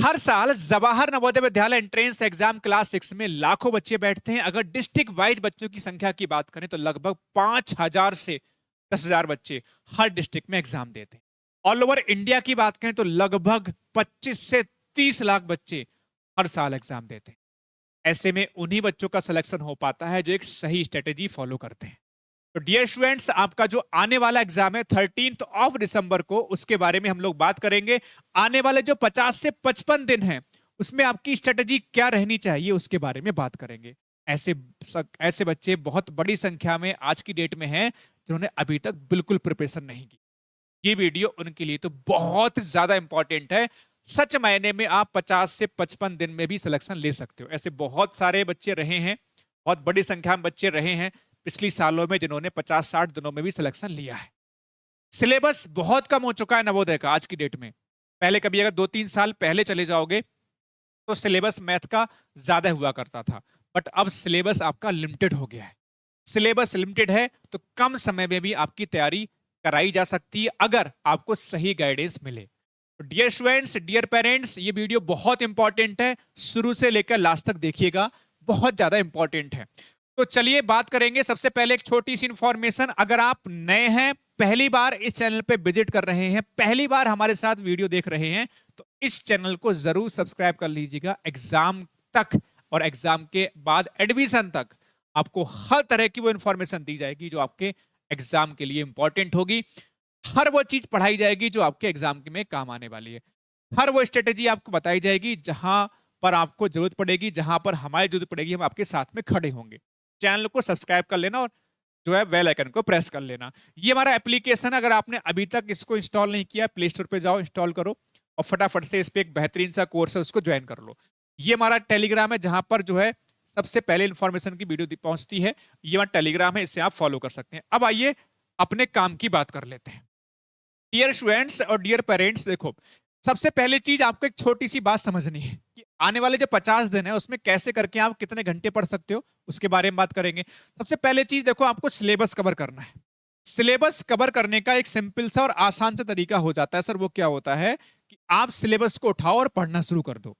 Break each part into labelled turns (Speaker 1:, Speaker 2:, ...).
Speaker 1: हर साल Jawahar Navodaya Vidyalaya entrance exam class 6 में लाखों बच्चे बैठते हैं। अगर डिस्ट्रिक्ट वाइज बच्चों की संख्या की बात करें तो लगभग 5,000 से 10,000 बच्चे हर डिस्ट्रिक्ट में एग्जाम देते हैं। ऑल ओवर इंडिया की बात करें तो लगभग 25 से 30 लाख बच्चे हर साल एग्जाम देते हैं। ऐसे में उन्हीं बच्चों का सिलेक्शन हो पाता है जो एक सही स्ट्रेटेजी फॉलो करते हैं। तो डियर स्टूडेंट्स, आपका जो आने वाला एग्जाम है 13 दिसंबर को, उसके बारे में हम लोग बात करेंगे। आने वाले जो 50 से 55 दिन हैं उसमें आपकी स्ट्रेटेजी क्या रहनी चाहिए उसके बारे में बात करेंगे। ऐसे ऐसे बच्चे बहुत बड़ी संख्या में आज की डेट में हैं जिन्होंने अभी तक बिल्कुल प्रिपरेशन नहीं की। ये वीडियो उनके लिए तो बहुत ज्यादा इंपॉर्टेंट है। सच मायने में आप 50 से 55 दिन में भी सिलेक्शन ले सकते हो। ऐसे बहुत सारे बच्चे रहे हैं, बहुत बड़ी संख्या में बच्चे रहे हैं पिछली सालों में जिन्होंने 50-60 दिनों में भी सिलेक्शन लिया है। सिलेबस बहुत कम हो चुका है नवोदय का आज की डेट में। पहले कभी अगर 2-3 साल पहले चले जाओगे तो सिलेबस मैथ का ज्यादा हुआ करता था, बट अब सिलेबस आपका लिमिटेड हो गया है। सिलेबस लिमिटेड है तो कम समय में भी आपकी तैयारी कराई जा सकती है अगर आपको सही गाइडेंस मिले। डियर स्टूडेंट्स, डियर पेरेंट्स, ये वीडियो बहुत इंपॉर्टेंट है, शुरू से लेकर लास्ट तक देखिएगा, बहुत ज्यादा इंपॉर्टेंट है। तो चलिए बात करेंगे। सबसे पहले एक छोटी सी इंफॉर्मेशन, अगर आप नए हैं, पहली बार इस चैनल पे विजिट कर रहे हैं, पहली बार हमारे साथ वीडियो देख रहे हैं, तो इस चैनल को जरूर सब्सक्राइब कर लीजिएगा। एग्जाम तक और एग्जाम के बाद एडमिशन तक आपको हर तरह की वो इंफॉर्मेशन दी जाएगी जो आपके एग्जाम के लिए इंपॉर्टेंट होगी। हर वो चीज पढ़ाई जाएगी जो आपके एग्जाम में काम आने वाली है। हर वो स्ट्रेटेजी आपको बताई जाएगी जहां पर आपको जरूरत पड़ेगी, जहां पर हमारी जरूरत पड़ेगी, हम आपके साथ में खड़े होंगे। चैनल को सब्सक्राइब कर लेना और जो है बेल आइकन को प्रेस कर लेना। ये हमारा एप्लीकेशन, अगर आपने अभी तक इसको इंस्टॉल नहीं किया, प्ले स्टोर पे जाओ, इंस्टॉल करो और फटाफट से इस पे एक बेहतरीन सा कोर्स है उसको ज्वाइन कर लो। ये हमारा टेलीग्राम है जहां पर जो है सबसे पहले इंफॉर्मेशन की वीडियो पहुंचती है। ये हमारा टेलीग्राम है, इससे आप फॉलो कर सकते हैं। अब आइए अपने काम की बात कर लेते हैं। डियर स्टूडेंट्स और डियर पेरेंट्स, देखो सबसे पहले चीज आपको एक छोटी सी बात समझनी है कि आने वाले जो 50 दिन है उसमें कैसे करके आप कितने घंटे पढ़ सकते हो उसके बारे में बात करेंगे। सबसे पहले चीज देखो, आपको सिलेबस कवर करना है। सिलेबस कवर करने का एक सिंपल सा और आसान सा तरीका हो जाता है सर। वो क्या होता है कि आप सिलेबस को उठाओ और पढ़ना शुरू कर दो।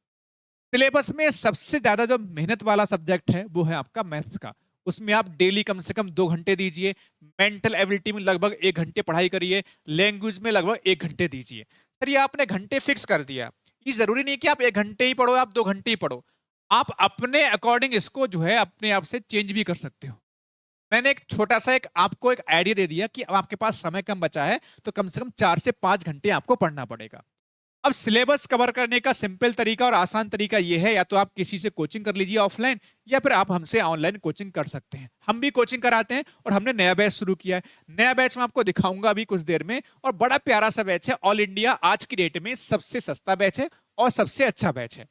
Speaker 1: सिलेबस में सबसे ज्यादा जो मेहनत वाला सब्जेक्ट है वो है आपका मैथ्स का। उसमें आप डेली कम से कम 2 घंटे दीजिए। मेंटल एबिलिटी में लगभग 1 घंटे पढ़ाई करिए। लैंग्वेज में लगभग 1 घंटे दीजिए। सर ये आपने घंटे फिक्स कर दिया, ये जरूरी नहीं कि आप 1 घंटे ही पढ़ो, आप 2 घंटे ही पढ़ो। आप अपने अकॉर्डिंग इसको जो है अपने आप से चेंज भी कर सकते हो। मैंने एक छोटा सा आपको एक आइडिया दे दिया कि अब आपके पास समय कम बचा है तो कम से कम 4 से 5 घंटे आपको पढ़ना पड़ेगा। अब सिलेबस कवर करने का सिंपल तरीका और आसान तरीका यह है, या तो आप किसी से कोचिंग कर लीजिए ऑफलाइन, या फिर आप हमसे ऑनलाइन कोचिंग कर सकते हैं। हम भी कोचिंग कराते हैं और हमने नया बैच शुरू किया है। नया बैच मैं आपको दिखाऊंगा अभी कुछ देर में, और बड़ा प्यारा सा बैच है। ऑल इंडिया आज की डेट में सबसे सस्ता बैच है और सबसे अच्छा बैच है।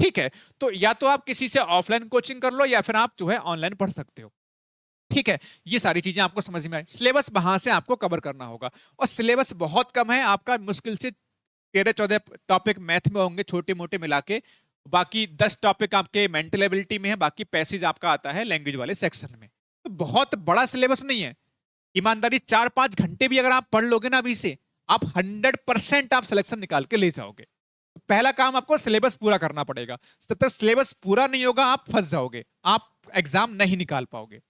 Speaker 1: ठीक है, तो या तो आप किसी से ऑफलाइन कोचिंग कर लो या फिर आप जो है ऑनलाइन पढ़ सकते हो। ठीक है, ये सारी चीजें आपको समझ में आई। सिलेबस वहां से आपको कवर करना होगा और सिलेबस बहुत कम है आपका, मुश्किल से 13-14 टॉपिक मैथ में होंगे छोटे मोटे मिला के। बाकी 10 टॉपिक आपके मेंटल एबिलिटी में है, बाकी पैसेज आपका आता है लैंग्वेज वाले सेक्शन में। तो बहुत बड़ा सिलेबस नहीं है। ईमानदारी 4-5 घंटे भी अगर आप पढ़ लोगे ना अभी से, आप 100% आप सिलेक्शन निकाल के ले जाओगे। तो पहला काम आपको सिलेबस पूरा करना पड़ेगा। जब तक सिलेबस पूरा नहीं होगा आप फंस जाओगे, आप एग्जाम नहीं निकाल पाओगे।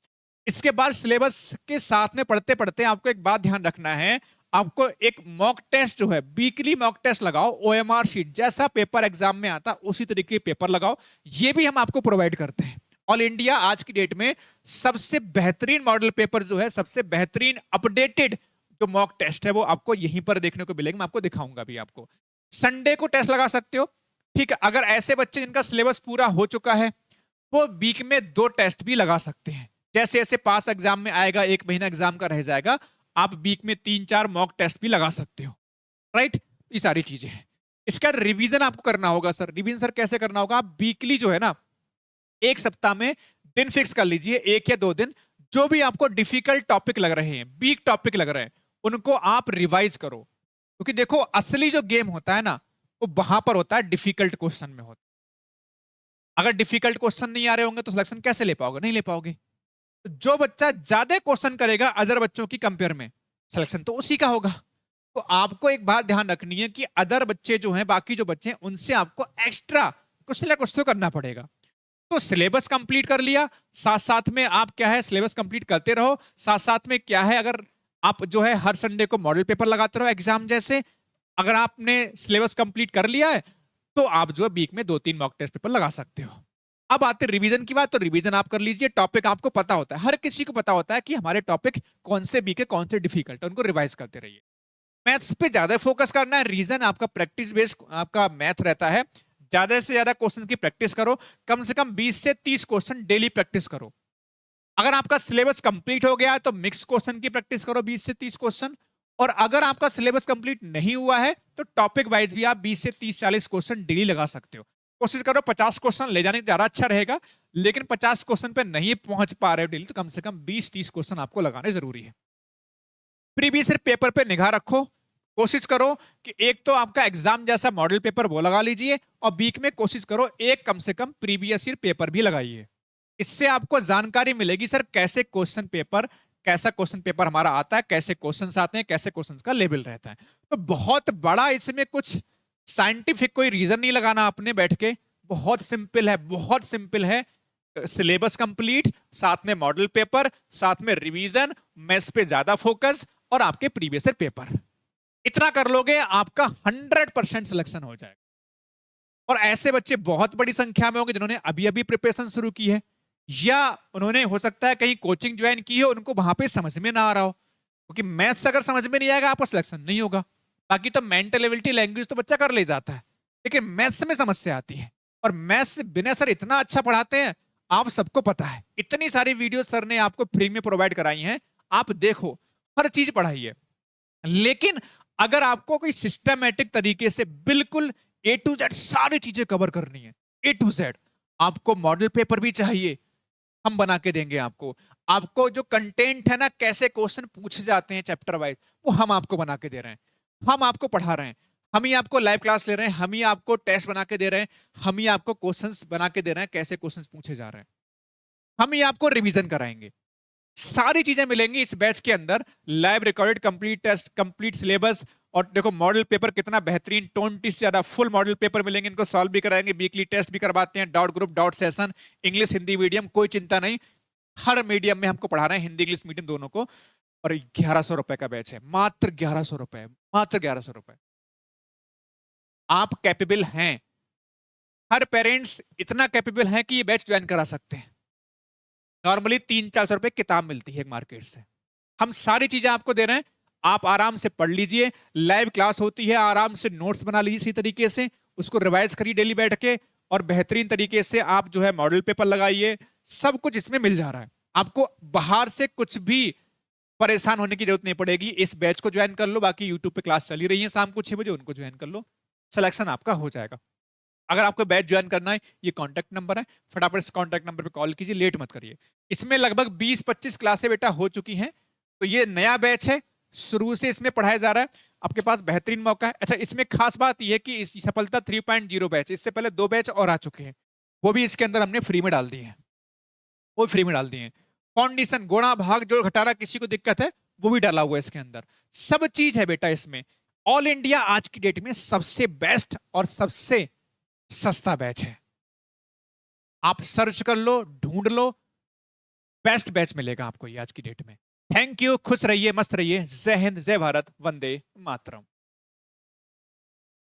Speaker 1: इसके बाद सिलेबस के साथ में पढ़ते पढ़ते आपको एक बात ध्यान रखना है, आपको एक मॉक टेस्ट जो है, वीकली मॉक टेस्ट लगाओ। ओएमआर शीट जैसा पेपर एग्जाम में आता उसी तरीके के पेपर लगाओ। ये भी हम आपको प्रोवाइड करते हैं। ऑल इंडिया आज की डेट में सबसे बेहतरीन मॉडल पेपर जो है, सबसे बेहतरीन अपडेटेड जो मॉक टेस्ट है वो आपको यहीं पर देखने को मिलेगा। मैं आपको दिखाऊंगा भी। आपको संडे को टेस्ट लगा सकते हो। ठीक है, अगर ऐसे बच्चे जिनका सिलेबस पूरा हो चुका है वो वीक में 2 टेस्ट भी लगा सकते हैं। जैसे जैसे पास एग्जाम में आएगा, 1 महीना एग्जाम का रह जाएगा, आप वीक में 3-4 मॉक टेस्ट भी लगा सकते हो। राइट, ये सारी चीजें हैं। इसका रिवीजन आपको करना होगा सर। रिवीजन सर कैसे करना होगा? आप वीकली जो है ना, एक सप्ताह में दिन फिक्स कर लीजिए, 1 या 2 दिन, जो भी आपको डिफिकल्ट टॉपिक लग रहे हैं, वीक टॉपिक लग रहे हैं, उनको आप रिवाइज करो। क्योंकि देखो असली जो गेम होता है ना वो वहां पर होता है, डिफिकल्ट क्वेश्चन में होता है। अगर डिफिकल्ट क्वेश्चन नहीं आ रहे होंगे तो सिलेक्शन कैसे ले पाओगे? नहीं ले पाओगे। तो जो बच्चा ज्यादा क्वेश्चन करेगा अदर बच्चों की कंपेयर में, सिलेक्शन तो उसी का होगा। तो आपको एक बात ध्यान रखनी है कि अदर बच्चे जो हैं, बाकी जो बच्चे हैं, उनसे आपको एक्स्ट्रा कुछ ना कुछ तो करना पड़ेगा। तो सिलेबस कंप्लीट कर लिया, साथ साथ में आप क्या है सिलेबस कंप्लीट करते रहो, साथ साथ में क्या है अगर आप जो है हर संडे को मॉडल पेपर लगाते रहो एग्जाम जैसे। अगर आपने सिलेबस कंप्लीट कर लिया है तो आप जो है वीक में 2-3 मॉक टेस्ट पेपर लगा सकते हो। अब आते रिवीजन की बात, तो रिवीजन आप कर लीजिए। टॉपिक आपको पता होता है, हर किसी को पता होता है कि हमारे टॉपिक कौन से वीक है, कौन से डिफिकल्ट है, उनको रिवाइज करते रहिए। मैथ्स पे ज्यादा फोकस करना है, रीजन आपका प्रैक्टिस बेस्ड आपका मैथ रहता है। ज्यादा से ज्यादा क्वेश्चन की प्रैक्टिस करो, कम से कम 20 से 30 क्वेश्चन डेली प्रैक्टिस करो। अगर आपका सिलेबस कंप्लीट हो गया है तो मिक्स क्वेश्चन की प्रैक्टिस करो 20 से 30 क्वेश्चन। और अगर आपका सिलेबस कंप्लीट नहीं हुआ है तो टॉपिक वाइज भी आप 20 से 30-40 क्वेश्चन डेली लगा सकते हो। कोशिश करो 50 क्वेश्चन ले जाने ज्यादा अच्छा रहेगा, लेकिन 50 क्वेश्चन पे नहीं पहुंच पा रहे हो डेली तो कम से कम 20-30 क्वेश्चन आपको लगाने जरूरी है। प्रीवियस पेपर पे निगाह रखो, कोशिश करो कि एक तो आपका एग्जाम जैसा मॉडल पेपर वो लगा लीजिए, और वीक में कोशिश करो एक कम से कम प्रीवियस ईयर पेपर भी लगाइए। इससे आपको जानकारी मिलेगी सर कैसे क्वेश्चन पेपर, कैसा क्वेश्चन पेपर हमारा आता है, कैसे क्वेश्चंस आते हैं, कैसे क्वेश्चंस का लेवल रहता है। तो बहुत बड़ा इसमें कुछ साइंटिफिक कोई रीजन नहीं लगाना आपने बैठ के, बहुत सिंपल है, बहुत सिंपल है। सिलेबस कंप्लीट, साथ में मॉडल पेपर, साथ में रिवीजन, मैथ्स पे ज्यादा फोकस, और आपके प्रीवियस ईयर पेपर, इतना कर लोगे आपका 100% सिलेक्शन हो जाएगा। और ऐसे बच्चे बहुत बड़ी संख्या में होंगे जिन्होंने अभी अभी प्रिपरेशन शुरू की है, या उन्होंने हो सकता है कहीं कोचिंग ज्वाइन की हो, उनको वहां पे समझ में ना आ रहा हो, क्योंकि मैथ्स अगर समझ में नहीं आएगा आपका सिलेक्शन नहीं होगा। बाकी तो मेंटल एबिलिटी, लैंग्वेज तो बच्चा कर ले जाता है, लेकिन मैथ्स में समस्या आती है। और मैथ्स विनय सर इतना अच्छा पढ़ाते हैं, आप सबको पता है, इतनी सारी वीडियो सर ने आपको फ्री में प्रोवाइड कराई हैं, आप देखो, हर चीज पढ़ाई है। लेकिन अगर आपको कोई सिस्टमैटिक तरीके से बिल्कुल ए टू जेड सारी चीजें कवर करनी है, ए टू जेड, आपको मॉडल पेपर भी चाहिए, हम बना के देंगे आपको। आपको जो कंटेंट है ना, कैसे क्वेश्चन पूछे जाते हैं चैप्टर वाइज, वो हम आपको बना के दे रहे हैं, हम आपको पढ़ा रहे हैं, हम ही आपको लाइव क्लास ले रहे हैं, हम ही आपको टेस्ट बना के दे रहे हैं, हम ही आपको क्वेश्चंस बना के दे रहे हैं, कैसे क्वेश्चंस पूछे जा रहे हैं, हम ही आपको रिवीजन कराएंगे। सारी चीजें मिलेंगी इस बैच के अंदर, live recorded complete test, complete syllabus. और देखो मॉडल पेपर कितना बेहतरीन, 20 से ज्यादा फुल मॉडल पेपर मिलेंगे, इनको सॉल्व भी कराएंगे, वीकली टेस्ट भी करवाते हैं, doubt group, doubt session, English Hindi medium, कोई चिंता नहीं, हर मीडियम में हमको पढ़ा रहे हैं, हिंदी इंग्लिश मीडियम दोनों को। और 1100 रुपए का बैच है, मात्र 1100 रुपए, मात्र 1100 रुपए। आप कैपेबल हैं, हर पेरेंट्स इतना कैपेबल हैं कि ये बैच ज्वाइन करा सकते हैं। नॉर्मली 300-400 रुपए किताब मिलती है मार्केट से, हम सारी चीजें आपको दे रहे हैं, आप आराम से पढ़ लीजिए, लाइव क्लास होती है, आराम से नोट्स बना लीजिए इसी तरीके से, उसको रिवाइज करिए डेली बैठ के, और बेहतरीन तरीके से आप जो है मॉडल पेपर लगाइए, सब कुछ इसमें मिल जा रहा है। आपको बाहर से कुछ भी परेशान होने की जरूरत नहीं पड़ेगी। इस बैच को ज्वाइन कर लो, बाकी यूट्यूब पे क्लास चली रही है शाम को 6 बजे, उनको ज्वाइन कर लो, सिलेक्शन आपका हो जाएगा। अगर आपको बैच ज्वाइन करना है, ये कॉन्टैक्ट नंबर है, फटाफट इस कॉन्टैक्ट नंबर पे कॉल कीजिए, लेट मत करिए। इसमें लगभग 20-25 क्लासें बेटा हो चुकी हैं, तो ये नया बैच है, शुरू से इसमें पढ़ाया जा रहा है, आपके पास बेहतरीन मौका है। अच्छा, इसमें खास बात यह है कि इस सफलता 3.0 बैच, इससे पहले 2 बैच और आ चुके हैं, वो भी इसके अंदर हमने फ्री में डाल दिए हैं, वो फ्री में डाल दिए हैं। फाउंडेशन, गुणा भाग जोड़ घटाना किसी को दिक्कत है, वो भी डाला हुआ है इसके अंदर, सब चीज है बेटा इसमें। ऑल इंडिया आज की डेट में सबसे बेस्ट और सबसे सस्ता बैच है, आप सर्च कर लो, ढूंढ लो, बेस्ट बैच मिलेगा आपको ये आज की डेट में। थैंक यू, खुश रहिए, मस्त रहिए, जय हिंद, जय भारत, वंदे मातरम।